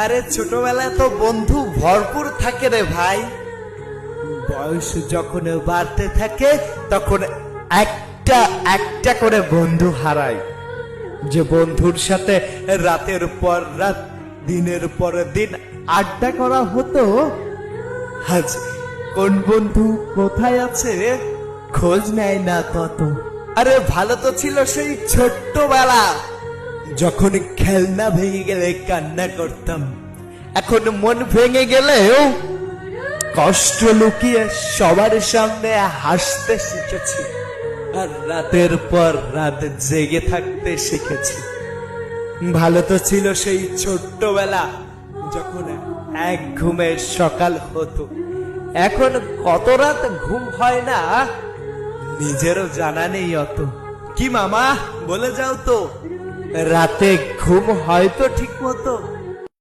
আরে ছোটবেলায় তো বন্ধু ভরপুর থাকে রে ভাই। বয়স যখন বাড়তে থাকে তখন একটা একটা করে বন্ধু হারাই। যে বন্ধুর সাথে রাতের পর রাত দিনের পর দিন আড্ডা করা হতো, আজ কোন বন্ধু কোথায় আছে খোঁজ নেয় না তত। আরে ভালো তো ছিল সেই ছোট্টবেলা, যখন খেলনা ভেঙে গেলে কান্না করতাম। এখন মন ভেঙে গেলেও কষ্ট লুকিয়ে সবার সামনে হাসতে শিখেছি, আর রাতের পর রাত জেগে থাকতে শিখেছি। ভালো তো ছিল সেই ছোট্টবেলা, যখন এক ঘুমে সকাল হতো। এখন কত রাত ঘুম হয় না নিজেরও জানা নেই অত। কি মামা বলে যাও তো, রাতে ঘুম হয় তো ঠিক মতো?